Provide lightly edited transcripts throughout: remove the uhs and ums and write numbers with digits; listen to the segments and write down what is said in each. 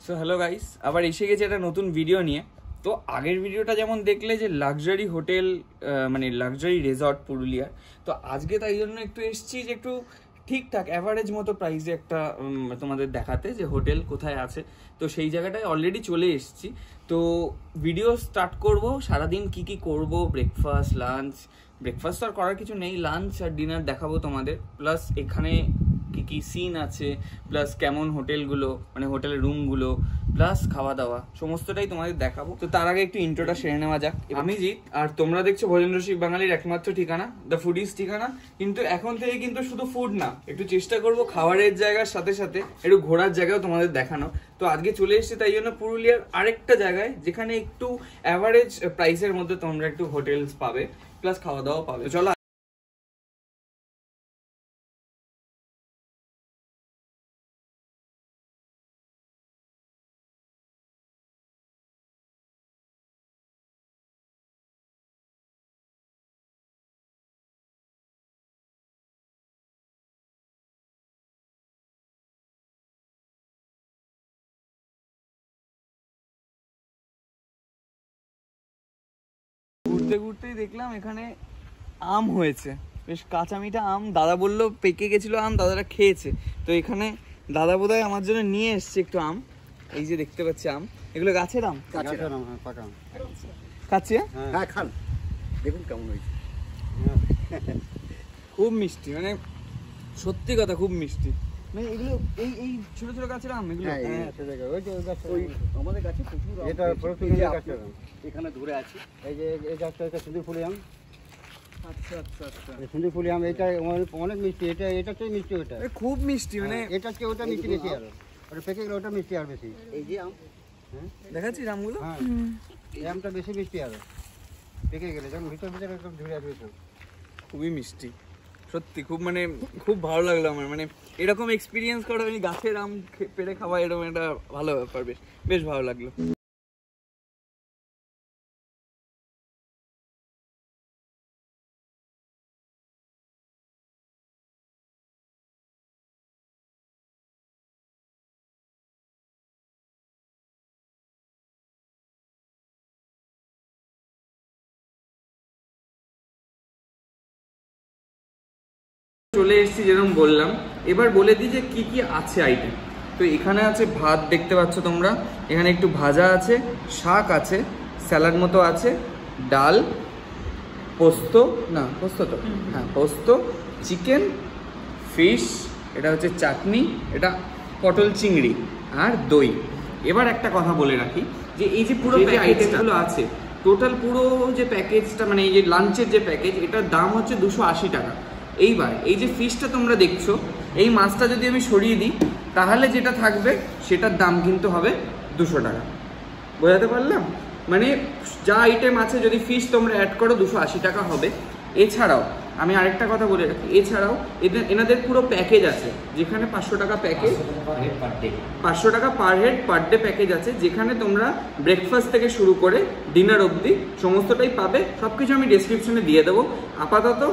So hello guys, আবার এসে গেছে একটা নতুন ভিডিও নিয়ে। তো আগের ভিডিওটা যেমন দেখলে যে লাক্সারি হোটেল মানে লাক্সারি রিসর্ট পুরুলিয়ার, তো আজকে তাই জন্য একটু এসেছি যে একটু ঠিকঠাক অ্যাভারেজ মতো প্রাইসে একটা তোমাদের দেখাতে যে হোটেল কোথায় আছে। তো সেই জায়গাটায় অলরেডি চলে এসেছি। তো ভিডিও স্টার্ট করব, সারাদিন কি কি করব, ব্রেকফাস্ট লাঞ্চ, ব্রেকফাস্ট আর করার কিছু নেই, লাঞ্চ আর ডিনার দেখাবো তোমাদের, প্লাস এখানে কি কি সিন আছে, প্লাস কেমন হোটেলগুলো মানে হোটেলের রুমগুলো, প্লাস খাওয়া দাওয়া সমস্তটাই তোমাদের দেখাবো। তো তার আগে একটু ইন্ট্রোটা সেরে নেওয়া যাক। আমি জিৎ, আর তোমরা দেখছো ভোজন রসিক বাঙালির একমাত্র ঠিকানা দ্য ফুডিজ ঠিকানা। কিন্তু এখন থেকে কিন্তু শুধু ফুড না, একটু চেষ্টা করবো খাবারের জায়গার সাথে সাথে একটু ঘোরার জায়গাও তোমাদের দেখানো। তো আজকে চলে এসেছি তাই জন্য পুরুলিয়ার আরেকটা জায়গায়, যেখানে একটু অ্যাভারেজ প্রাইসের মধ্যে তোমরা একটু হোটেলস পাবে, প্লাস খাওয়া দাওয়া পাবে। চলো ঘুরতে ঘুরতেই দেখলাম এখানে আম হয়েছে, বেশ কাঁচা মিঠা আম। দাদা বললো পেকে গেছিল আম, দাদারা খেয়েছে। তো এখানে দাদা বোধহয় আমার জন্য নিয়ে এসছে একটু আম। এই যে দেখতে পাচ্ছি আম, এগুলো গাছের আম। কাঁচা আম, হ্যাঁ, পাকা আম। কাঁচা, হ্যাঁ, খান, দেখুন কেমন হয়েছে। খুব মিষ্টি, মানে সত্যি কথা খুব মিষ্টি। মানে এগুলো এই এই ছোট ছোট গাছের আম এগুলো। হ্যাঁ, ওই যে ওই গাছটা, ওই আমাদের গাছে প্রচুর আম এটা হয়েছে। প্রচুর এই যে গাছের আম। এখানে ধরে আছে। এই যে এই গাছটা, এটা সুন্দর ফুলি আম। আচ্ছা আচ্ছা আচ্ছা, এই সুন্দর ফুলি আম, এটা অনেক মিষ্টি। এটা চেয়ে মিষ্টি ওটা। খুব মিষ্টি, মানে এটা চেয়ে ওটা মিষ্টি বেশি আর ওটা পেকে গেলে ওটা মিষ্টি আর বেশি। এই যে আম, হ্যাঁ, দেখাচ্ছি আমগুলো। হ্যাঁ, এই আমটা বেশি মিষ্টি আর পেকে গেলে যখন ভিতর ভিতরে একদম ঝুড়ে আসবে তো। খুবই মিষ্টি সত্যি, খুব মানে খুব ভালো লাগলো আমার। মানে এরকম এক্সপিরিয়েন্স করা, আমি গাছের আম পেড়ে খাওয়া, এরকম একটা ভালো ব্যাপার, বেশ বেশ ভালো লাগলো। চলে এসেছি যেরকম বললাম, এবার বলে দিই যে কি কি আছে আইটেম। তো এখানে আছে ভাত, দেখতে পাচ্ছ তোমরা, এখানে একটু ভাজা আছে, শাক আছে, স্যালাড মতো আছে, ডাল, পোস্ত, না পোস্ত তো হ্যাঁ পোস্ত, চিকেন, ফিশ, এটা হচ্ছে চাটনি, এটা পটল চিংড়ি আর দই। এবার একটা কথা বলে রাখি যে এই যে পুরো যে আইটেমগুলো আছে, টোটাল পুরো যে প্যাকেজটা, মানে এই যে লাঞ্চের যে প্যাকেজ, এটার দাম হচ্ছে 280 টাকা। এইবার এই যে ফিশটা তোমরা দেখছো, এই মাছটা যদি আমি সরিয়ে দিই তাহলে যেটা থাকবে সেটার দাম কিন্তু হবে 200 টাকা। বোঝাতে পারলাম? মানে যা আইটেম আছে যদি ফিশ তোমরা অ্যাড করো 280 টাকা হবে। এছাড়াও আমি আরেকটা কথা বলে রাখি, এছাড়াও এনাদের পুরো প্যাকেজ আছে, যেখানে 500 টাকা প্যাকেজ, 500 টাকা per head per day package আছে, যেখানে তোমরা ব্রেকফাস্ট থেকে শুরু করে ডিনার অবধি সমস্তটাই পাবে। সব কিছু আমি ডেসক্রিপশনে দিয়ে দেবো। আপাতত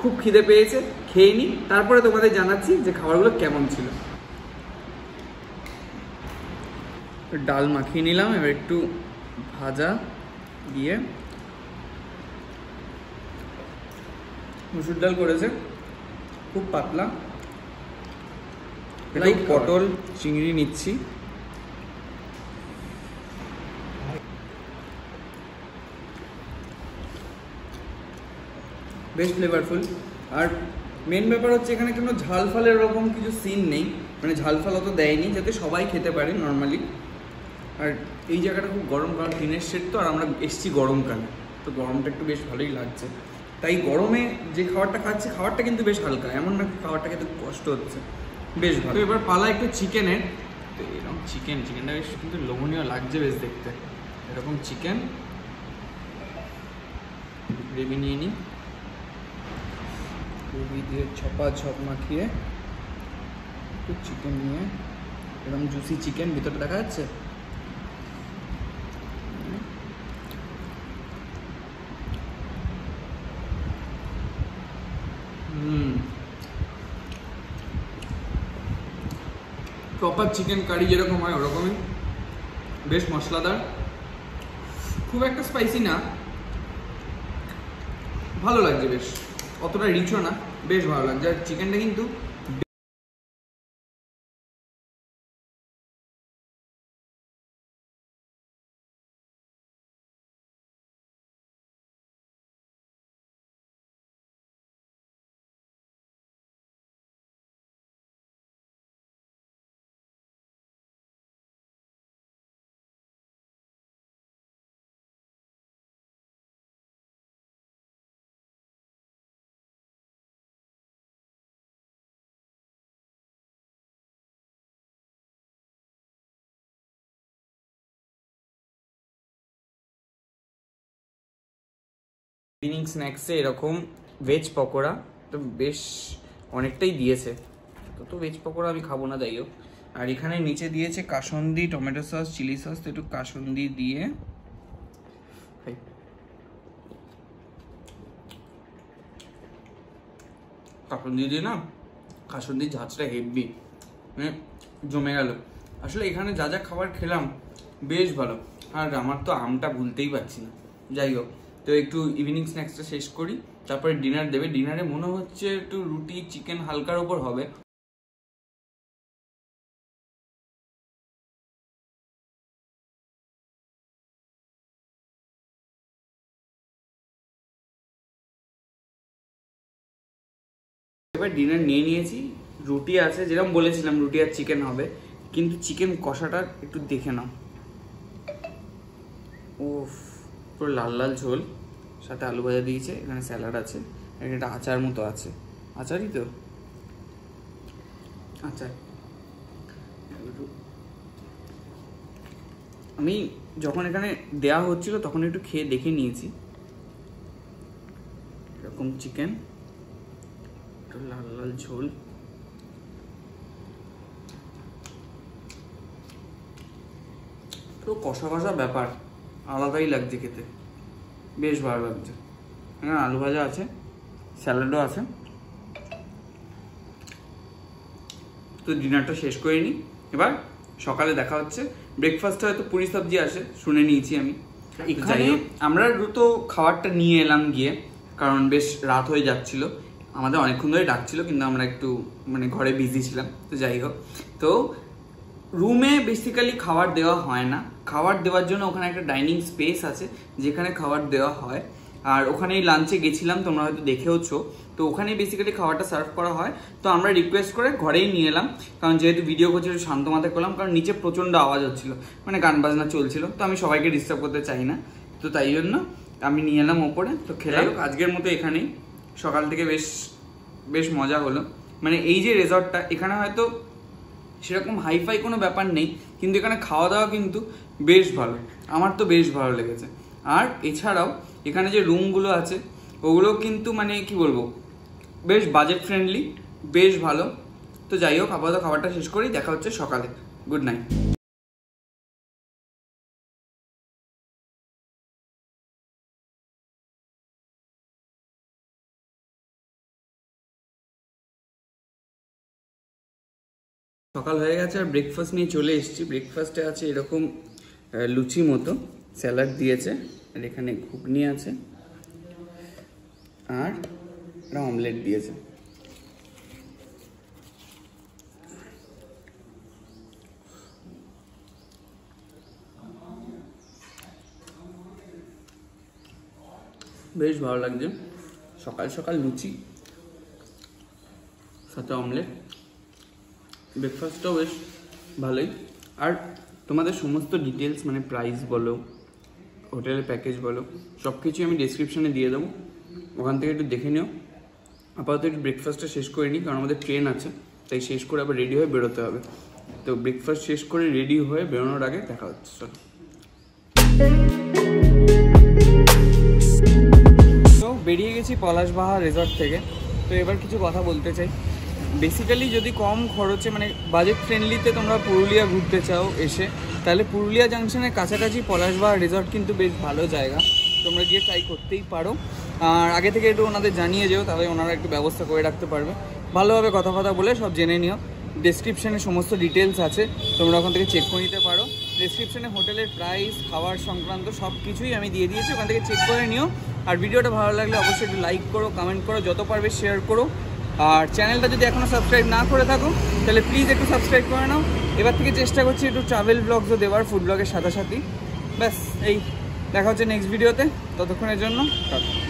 খুব খিদে পেয়েছে, খেয়ে নিই, তারপরে তোমাদের জানাচ্ছি যে খাবারগুলো কেমন ছিল। ডাল মাখিয়ে নিলাম, এবার একটু ভাজা দিয়ে, মুসুর ডাল করেছে, খুব পাতলা। এটাই পটল চিংড়ি নিচ্ছি। বেশ ফ্লেভারফুল। আর মেন ব্যাপার হচ্ছে এখানে কোনো ঝাল ফালের ওরকম কিছু সিন নেই, মানে ঝাল ফাল অত দেয়নি, যাতে সবাই খেতে পারে নর্মালি। আর এই জায়গাটা খুব গরম, কারণ টিনের সেট তো, আর আমরা এসছি গরমকালে, তো গরমটা একটু বেশ ভালোই লাগছে। তাই গরমে যে খাবারটা খাচ্ছে, খাবারটা কিন্তু বেশ হালকা, এমন না খাবারটা খেতে কষ্ট হচ্ছে, বেশ ভালো। তো এবার পালা একটু চিকেনের। তো এরকম চিকেনটা বেশ কিন্তু লোভনীয় লাগছে বেশ দেখতে। এরকম চিকেন গ্রেভি নিয়ে নিই, গ্রেভি দিয়ে ছপ মাখিয়ে একটু চিকেন নিয়ে, এরকম জুসি চিকেন, ভিতরে দেখা যাচ্ছে। প্রপার চিকেন কারি যেরকম হয় ওরকমই, বেশ মশলাদার, খুব একটা স্পাইসি না, ভালো লাগছে বেশ, অতটা রিচও না, বেশ ভালো লাগছে। আর চিকেনটা কিন্তু ইভিনিং স্ন্যাক্সে এরকম ভেজ পকোড়া তো বেশ অনেকটাই দিয়েছে, তো ভেজ পকোড়া আমি খাবো না, যাই হোক। আর এখানে নিচে দিয়েছে কাসুন্দি, টমেটো সস, চিলি সস, তো একটু কাসুন্দি দিয়ে কাসুন্দি দিয়ে না, কাসুন্দির ঝাঁচটা হেভি, মানে জমে গেল। আসলে এখানে যা যা খাবার খেলাম বেশ ভালো, আর আমার তো আমটা ভুলতেই পারছি না। যাই হোক, তো একটু ইভিনিং স্ন্যাক্সটা শেষ করি, তারপরে ডিনার দেবে। ডিনারে মনে হচ্ছে একটু রুটি চিকেন হালকার ওপর হবে। এবার ডিনার নিয়ে নিয়েছি, রুটি আছে, যেরকম বলেছিলাম রুটি আর চিকেন হবে, কিন্তু চিকেন কষাটা একটু দেখে নাও, ও পুরো লাল লাল ঝোল, সাথে আলু ভাজা দিয়েছে, এখানে স্যালাড আছে, একটা আচার মতো আছে, আচারই তো আচার। আমি যখন এখানে দেয়া হচ্ছিল তখন একটু খেয়ে দেখে নিয়েছি, এরকম চিকেন, লাল লাল ঝোল, তো কষা কষা ব্যাপার, আলাদাই লাগছে খেতে, বেশ ভালো লাগছে। এখানে আলু ভাজা আছে, স্যালাডও আছে। তো ডিনারটা শেষ করে নিই, এবার সকালে দেখা হচ্ছে। ব্রেকফাস্টে হয়তো পুরি সবজি আসে, শুনে নিয়েছি আমি। এখানে আমরা তো খাবারটা নিয়ে এলাম গিয়ে, কারণ বেশ রাত হয়ে যাচ্ছিল, আমাদের অনেকক্ষণ ধরে ডাকছিল, কিন্তু আমরা একটু মানে ঘরে বিজি ছিলাম। তো যাই হোক, তো রুমে বেসিক্যালি খাবার দেওয়া হয় না, খাবার দেওয়ার জন্য ওখানে একটা ডাইনিং স্পেস আছে যেখানে খাবার দেওয়া হয়। আর ওখানেই লাঞ্চে গেছিলাম, তোমরা হয়তো দেখেওছো, তো ওখানেই বেসিক্যালি খাবারটা সার্ভ করা হয়। তো আমরা রিকোয়েস্ট করে ঘরেই নিয়ে এলাম, কারণ যেহেতু ভিডিও করছি একটু শান্ত মাথায় করলাম, কারণ নিচে প্রচণ্ড আওয়াজ হচ্ছিল, মানে গান বাজনা চলছিল, তো আমি সবাইকে ডিস্টার্ব করতে চাই না, তো তাই জন্য আমি নিয়ে এলাম ওপরে। তো খেলাম আজকের মতো এখানেই, সকাল থেকে বেশ বেশ মজা হলো। মানে এই যে রেজর্টটা, এখানে হয়তো সেরকম হাইফাই কোনো ব্যাপার নেই, কিন্তু এখানে খাওয়া দাওয়া কিন্তু বেশ ভালো, আমার তো বেশ ভালো লেগেছে। আর এছাড়াও এখানে যে রুমগুলো আছে ওগুলো কিন্তু মানে কি বলবো, বেশ বাজেট ফ্রেন্ডলি, বেশ ভালো। তো যাই হোক, আপাতত খাবারটা শেষ করি, দেখা হচ্ছে সকালে। Good night. সকাল হয়ে গেছে আর ব্রেকফাস্ট নিয়ে চলে এসেছি। ব্রেকফাস্টে আছে এরকম লুচি মতো, স্যালাড দিয়েছে, আর এখানে ঘুগনি আছে, আর একটা অমলেট দিয়েছে। বেশ ভালো লাগছে, সকাল সকাল লুচি সাথে অমলেট, ব্রেকফাস্টটাও বেশ ভালোই। আর তোমাদের সমস্ত ডিটেলস মানে প্রাইস বলো, হোটেলের প্যাকেজ বলো, সব কিছুই আমি ডেসক্রিপশানে দিয়ে দেবো, ওখান থেকে একটু দেখে নিও। আপাতত একটু ব্রেকফাস্টটা শেষ করে নিই, কারণ আমাদের ট্রেন আছে, তাই শেষ করে আবার রেডি হয়ে বেরোতে হবে। তো ব্রেকফাস্ট শেষ করে রেডি হয়ে বেরোনোর আগে দেখা হচ্ছে। চলো, তো বেরিয়ে গেছি পলাশবাহার রিসর্ট থেকে। তো এবার কিছু কথা বলতে চাই। বেসিক্যালি যদি কম খরচে মানে বাজেট ফ্রেন্ডলিতে তোমরা পুরুলিয়া ঘুরতে চাও এসে, তাহলে পুরুলিয়া জাংশনের কাছাকাছি পলাশবাহার রিসর্ট কিন্তু বেশ ভালো জায়গা, তোমরা গিয়ে ট্রাই করতেই পারো। আর আগে থেকে একটু ওনাদের জানিয়ে যেও, তাহলে ওনারা একটু ব্যবস্থা করে রাখতে পারবে। ভালোভাবে কথা বলে সব জেনে নিও। ডেসক্রিপশানে সমস্ত ডিটেলস আছে, তোমরা ওখান থেকে চেক করে নিতে পারো। ডেসক্রিপশানে হোটেলের প্রাইস, খাবার সংক্রান্ত সব কিছুই আমি দিয়ে দিয়েছি, ওখান থেকে চেক করে নিও। আর ভিডিওটা ভালো লাগলে অবশ্যই একটু লাইক করো, কমেন্ট করো, যত পারবে শেয়ার করো। আর চ্যানেলটা যদি এখনও সাবস্ক্রাইব না করে থাকো তাহলে প্লিজ একটু সাবস্ক্রাইব করে নাও। এবার থেকে চেষ্টা করছি একটু ট্রাভেল ব্লগসও দেওয়ার, ফুড ব্লগের সাথে সাথেই। ব্যাস এই দেখা হচ্ছে নেক্সট ভিডিওতে, ততক্ষণের জন্য টাটা।